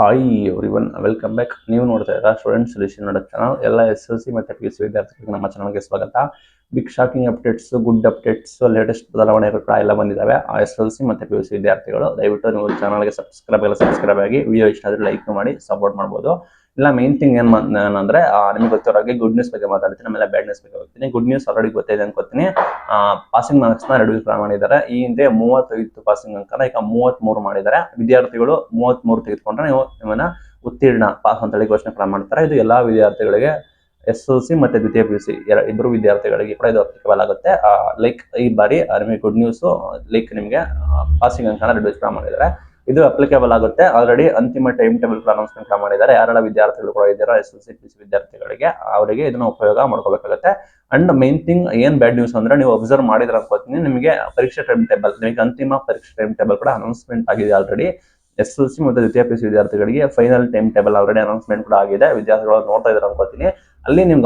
Hi everyone, welcome back. ನೀವು ನೋಡ್ತಾ ಇದ್ದೀರಾ ಸ್ಟೂಡೆಂಟ್ ಸೊಲ್ಯೂಷನ್ ನೋಡೋ ಚಾನಲ್. ಎಲ್ಲ SSLC ಮತ್ತು PUC ವಿದ್ಯಾರ್ಥಿಗಳಿಗೆ ನಮ್ಮ ಚಾನಲ್ಗೆ ಸ್ವಾಗತ. Big shocking updates, good updates, latest ಬದಲಾವಣೆಗಳು ಕೂಡ ಎಲ್ಲ ಬಂದಿದ್ದಾವೆ. SSLC ಮತ್ತು PUC ವಿದ್ಯಾರ್ಥಿಗಳು ದಯವಿಟ್ಟು ನೀವು ಚಾನಲ್ಗೆ ಸಬ್ಸ್ಕ್ರೈಬ್ ಆಗಿ, ವಿಡಿಯೋ ಇಷ್ಟ ಆದರೆ ಲೈಕ್ ಮಾಡಿ ಸಪೋರ್ಟ್ ಮಾಡ್ಬೋದು. ಇಲ್ಲ ಮೇನ್ ಥಿಂಗ್ ಏನಂದ್ರೆ ನಿಮಗೆ ಗೊತ್ತಿರೋಗೆ ಗುಡ್ ನ್ಯೂಸ್ ಬಗ್ಗೆ ಮಾತಾಡ್ತೀನಿ, ಆಮೇಲೆ ಬ್ಯಾಡ್ ನ್ಯೂಸ್ ಬಗ್ಗೆ ಹೋಗ್ತೀನಿ. ಗುಡ್ ನ್ಯೂಸ್ ಆಲ್ರೆಡಿ ಗೊತ್ತಿದೆ ಅನ್ಕೋತೀನಿ. ಪಾಸಿಂಗ್ ಮಾರ್ಕ್ಸ್ ನ ರೆಡ್ಯೂಸ್ ಮಾಡಿದ್ದಾರೆ. ಈ ಹಿಂದೆ 35 ಪಾಸಿಂಗ್ ಅಂಕನ ಈಗ 33 ಮಾಡಿದ್ದಾರೆ. ವಿದ್ಯಾರ್ಥಿಗಳು 33 ತೆಗೆದುಕೊಂಡ್ರೆ ನೀವು ನಿಮ್ಮನ್ನ ಉತ್ತೀರ್ಣ ಪಾಸ್ ಅಂತ ಹೇಳಿ ಘೋಷಣೆ ಮಾಡ್ತಾರೆ. ಇದು ಎಲ್ಲಾ ವಿದ್ಯಾರ್ಥಿಗಳಿಗೆ SSLC ಮತ್ತೆ ದ್ವಿತೀಯ PUC ಇಬ್ಬರು ವಿದ್ಯಾರ್ಥಿಗಳಿಗೆ ಕೂಡ ಇದು ಅಪ್ಲಿಕೇಬಲ್ ಆಗುತ್ತೆ. ಲೈಕ್ ಈ ಬಾರಿ ನಿಮಗೆ ಗುಡ್ ನ್ಯೂಸ್, ಲೈಕ್ ನಿಮಗೆ ಪಾಸಿಂಗ್ ಅಂಕನ ರೆಡ್ಯೂಸ್ ಮಾಡಿದ್ದಾರೆ. ಇದು ಅಪ್ಲಿಕೇಬಲ್ ಆಗುತ್ತೆ. ಆಲ್ರೆಡಿ ಅಂತಿಮ ಟೈಮ್ ಟೇಬಲ್ ಅನೌನ್ಸ್ಮೆಂಟ್ ಮಾಡಿದ್ದಾರೆ. ಯಾರೆಲ್ಲ ವಿದ್ಯಾರ್ಥಿಗಳು ಕೂಡ ಇದ್ದಾರೋ SSLC PUC ವಿದ್ಯಾರ್ಥಿಗಳಿಗೆ ಅವರಿಗೆ ಇದನ್ನ ಉಪಯೋಗ ಮಾಡ್ಕೋಬೇಕಾಗುತ್ತೆ. ಅಂಡ್ ಮೇನ್ ಥಿಂಗ್ ಏನ್ ಬ್ಯಾಡ್ ನ್ಯೂಸ್ ಅಂದ್ರೆ, ನೀವು ಅಬ್ಸರ್ವ್ ಮಾಡಿದ್ರೆ ಅನ್ಕೋತೀನಿ, ನಿಮಗೆ ಪರೀಕ್ಷೆ ಟೈಮ್ ಟೇಬಲ್, ನಿಮಗೆ ಅಂತಿಮ ಪರೀಕ್ಷೆ ಟೈಮ್ ಟೇಬಲ್ ಕೂಡ ಅನೌನ್ಸ್ಮೆಂಟ್ ಆಗಿದೆ. ಆಲ್ರೆಡಿ SSLC ಮತ್ತು ದ್ವಿತೀಯ PUC ವಿದ್ಯಾರ್ಥಿಗಳಿಗೆ final time table already announcement ಕೂಡ ಆಗಿದೆ. ವಿದ್ಯಾರ್ಥಿಗಳು ನೋಡ್ತಾ ಇದ್ದಾರೆ ಅನ್ಕೋತೀನಿ. ಅಲ್ಲಿ ನೀವು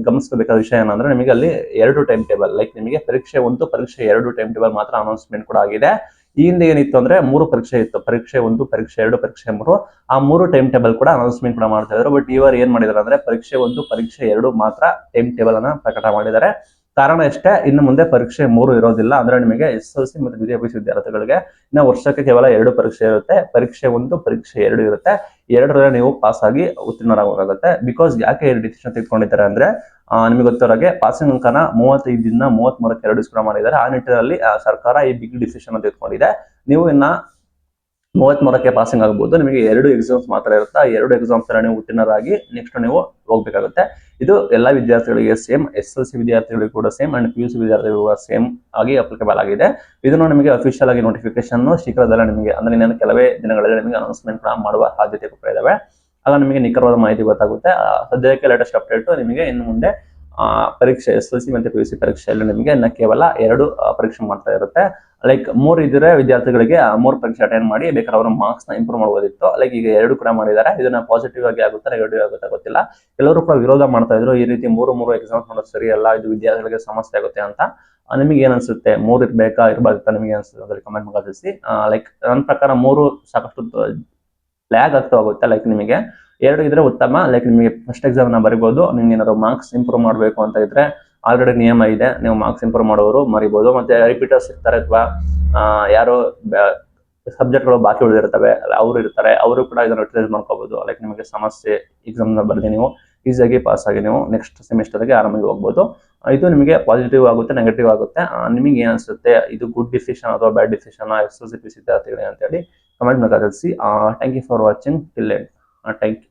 ಗಮನಿಸಬೇಕಾದ ವಿಷಯ ಏನಂದ್ರೆ, ನಿಮಗೆ ಅಲ್ಲಿ 2 ಟೈಮ್ ಟೇಬಲ್, ಲೈಕ್ ನಿಮಗೆ ಪರೀಕ್ಷೆ 1, ಪರೀಕ್ಷೆ 2 ಟೈಮ್ ಟೇಬಲ್ ಮಾತ್ರ ಅನೌನ್ಸ್ಮೆಂಟ್ ಕೂಡ ಆಗಿದೆ. ಈ ಹಿಂದೆ ಏನಿತ್ತು ಅಂದ್ರೆ 3 ಪರೀಕ್ಷೆ ಇತ್ತು, ಪರೀಕ್ಷೆ 1, ಪರೀಕ್ಷೆ 2, ಪರೀಕ್ಷೆ 3. ಆ 3 ಟೈಮ್ ಟೇಬಲ್ ಕೂಡ ಅನೌನ್ಸ್ಮೆಂಟ್ ಕೂಡ ಮಾಡ್ತಾ ಇದ್ರು. ಬಟ್ ಇವರು ಏನ್ ಮಾಡಿದಾರೆ ಅಂದ್ರೆ, ಪರೀಕ್ಷೆ 1, ಪರೀಕ್ಷೆ 2 ಮಾತ್ರ ಟೈಮ್ ಟೇಬಲ್ ಅನ್ನ ಪ್ರಕಟ ಮಾಡಿದ್ದಾರೆ. ಕಾರಣ ಎಷ್ಟೇ, ಇನ್ನು ಮುಂದೆ ಪರೀಕ್ಷೆ 3 ಇರೋದಿಲ್ಲ. ಅಂದ್ರೆ ನಿಮಗೆ SSLC ಮತ್ತು ದ್ವಿತೀಯ PUC ವಿದ್ಯಾರ್ಥಿಗಳಿಗೆ ಇನ್ನು ವರ್ಷಕ್ಕೆ ಕೇವಲ 2 ಪರೀಕ್ಷೆ ಇರುತ್ತೆ. ಪರೀಕ್ಷೆ 1, ಪರೀಕ್ಷೆ 2 ಇರುತ್ತೆ. 2ರಲ್ಲಿ ನೀವು ಪಾಸ್ ಆಗಿ ಉತ್ತೀರ್ಣರಾಗಬೇಕಾಗುತ್ತೆ. ಬಿಕಾಸ್ ಯಾಕೆ ಡಿಸಿಷನ್ ತೆಗೆದುಕೊಂಡಿದ್ದಾರೆ ಅಂದ್ರೆ, ನಿಮಗೆ ಗೊತ್ತಿರೋಗೆ ಪಾಸಿಂಗ್ ಅಂಕನ 35ದಿಂದ 33ಕ್ಕೆ ರೆಡ್ಯೂಸ್ ಮಾಡಿದ್ದಾರೆ. ಆ ನಿಟ್ಟಿನಲ್ಲಿ ಸರ್ಕಾರ ಈ ಬಿಗ್ ಡಿಸಿಷನ್ ತೆಗೆದುಕೊಂಡಿದೆ. ನೀವು ಇನ್ನ 33ಕ್ಕೆ ಪಾಸಿಂಗ್ ಆಗಬಹುದು. ನಿಮಗೆ 2 ಎಕ್ಸಾಮ್ಸ್ ಮಾತ್ರ ಇರುತ್ತೆ. ಆ 2 ಎಕ್ಸಾಮ್ಸ್ ನೀವು ಉತ್ತೀರ್ಣರಾಗಿ ನೆಕ್ಸ್ಟ್ ನೀವು ಹೋಗ್ಬೇಕಾಗುತ್ತೆ. ಇದು ಎಲ್ಲಾ ವಿದ್ಯಾರ್ಥಿಗಳಿಗೆ ಸೇಮ್, SSLC ವಿದ್ಯಾರ್ಥಿಗಳಿಗೆ ಕೂಡ ಸೇಮ್ ಅಂಡ್ PUC ವಿದ್ಯಾರ್ಥಿಗಳಿಗೂ ಸೇಮ್ ಆಗಿ ಅಪ್ಲಿಕೇಬಲ್ ಆಗಿದೆ. ಇದನ್ನು ನಿಮಗೆ ಅಫಿಷಿಯಲ್ ಆಗಿ ನೋಟಿಫಿಕೇಶನ್ ಶೀಘ್ರದಲ್ಲೇ ನಿಮಗೆ, ಅಂದ್ರೆ ಇನ್ನೇನು ಕೆಲವೇ ದಿನಗಳಲ್ಲಿ ನಿಮಗೆ ಅನೌನ್ಸ್ಮೆಂಟ್ ಮಾಡುವ ಸಾಧ್ಯತೆ ಕೂಡ ಇದಾವೆ. ಆಗ ನಿಮಗೆ ನಿಖರವಾದ ಮಾಹಿತಿ ಗೊತ್ತಾಗುತ್ತೆ. ಸದ್ಯಕ್ಕೆ ಲೇಟೆಸ್ಟ್ ಅಪ್ಡೇಟ್ ನಿಮಗೆ ಇನ್ನು ಮುಂದೆ ಪರೀಕ್ಷೆ SSLC ಮತ್ತು PUC ಪರೀಕ್ಷೆಯಲ್ಲಿ ನಿಮಗೆ ಇನ್ನು ಕೇವಲ 2 ಪರೀಕ್ಷೆ ಮಾಡ್ತಾ ಇರುತ್ತೆ. ಲೈಕ್ 3 ಇದ್ರೆ ವಿದ್ಯಾರ್ಥಿಗಳಿಗೆ 3 ಪರೀಕ್ಷೆ ಅಟೆಂಡ್ ಮಾಡಿ ಬೇಕಾದ್ರೆ ಅವರ ಮಾರ್ಕ್ಸ್ ನ ಇಂಪ್ರೂವ್ ಮಾಡಬಹುದಿತ್ತು. ಲೈಕ್ ಈಗ 2 ಕೂಡ ಮಾಡಿದ್ದಾರೆ. ಇದನ್ನ ಪಾಸಿಟಿವ್ ಆಗಿ ಆಗುತ್ತಾ ನೆಗೆಟಿವ್ ಆಗುತ್ತಾ ಗೊತ್ತಿಲ್ಲ. ಕೆಲವರು ಕೂಡ ವಿರೋಧ ಮಾಡ್ತಾ ಇದ್ರು, ಈ ರೀತಿ 3 ಎಕ್ಸಾಮ್ಸ್ ಮಾಡೋದು ಸರಿ ಅಲ್ಲ, ಇದು ವಿದ್ಯಾರ್ಥಿಗಳಿಗೆ ಸಮಸ್ಯೆ ಆಗುತ್ತೆ ಅಂತ. ನಿಮಗೆ ಏನ್ ಅನ್ಸುತ್ತೆ? 3 ಇರ್ಬೇಕಾ ಇರ್ಬೇಕಾ ನಿಮಗೆ ಅನ್ಸುತ್ತೆ ಅಂದ್ರೆ ಕಮೆಂಟ್ ಮಾಡಿ ತಿಳಿಸಿ. ಲೈಕ್ ನನ್ನ ಪ್ರಕಾರ 3 ಸಾಕಷ್ಟು ಲ್ಯಾಗ್ ಆಗ್ತಾ ಹೋಗುತ್ತೆ. ಲೈಕ್ ನಿಮಗೆ 2 ಇದ್ರೆ ಉತ್ತಮ. ಲೈಕ್ ನಿಮಗೆ ಫಸ್ಟ್ ಎಕ್ಸಾಮ್ ನ ಬರಿಬಹುದು. ನಿಮ್ಗೆ ಏನಾದ್ರು ಮಾರ್ಕ್ಸ್ ಇಂಪ್ರೂವ್ ಮಾಡಬೇಕು ಅಂತ ಇದ್ರೆ ಆಲ್ರೆಡಿ ನಿಯಮ ಇದೆ, ನೀವು ಮಾರ್ಕ್ಸ್ ಇಂಪ್ರೂವ್ ಮಾಡೋರು ಮರಿಬಹುದು. ಮತ್ತೆ ರಿಪೀಟರ್ಸ್ ಇರ್ತಾರೆ, ಅಥವಾ ಯಾರೋ ಸಬ್ಜೆಕ್ಟ್ಗಳು ಬಾಕಿ ಉಳಿದಿರ್ತವೆ ಅವರು ಇರ್ತಾರೆ, ಅವರು ಕೂಡ ಇದನ್ನು ಯುಟಿಲೈಸ್ ಮಾಡ್ಕೋಬಹುದು. ಲೈಕ್ ನಿಮಗೆ ಸಮಸ್ಯೆ ಎಕ್ಸಾಮ್ ನ ಬರೆದು ನೀವು ಈಸಿಯಾಗಿ ಪಾಸ್ ಆಗಿ ನೀವು ನೆಕ್ಸ್ಟ್ ಸೆಮಿಸ್ಟರ್ಗೆ ಆರಾಮಾಗಿ ಹೋಗ್ಬೋದು. ಇದು ನಿಮಗೆ ಪಾಸಿಟಿವ್ ಆಗುತ್ತೆ, ನೆಗೆಟಿವ್ ಆಗುತ್ತೆ. ನಿಮಗೆ ಏನ್ ಅನ್ಸುತ್ತೆ? ಇದು ಗುಡ್ ಡಿಸಿಷನ್ ಅಥವಾ ಬ್ಯಾಡ್ ಡಿಸಿಷನ್ SSLC PUC ವಿದ್ಯಾರ್ಥಿಗಳಿಗೆ ಅಂತ ಹೇಳಿ ಕಮೆಂಟ್ ಮೂಲಕ ತಿಳಿಸಿ. Thank you for watching till end. Thank you.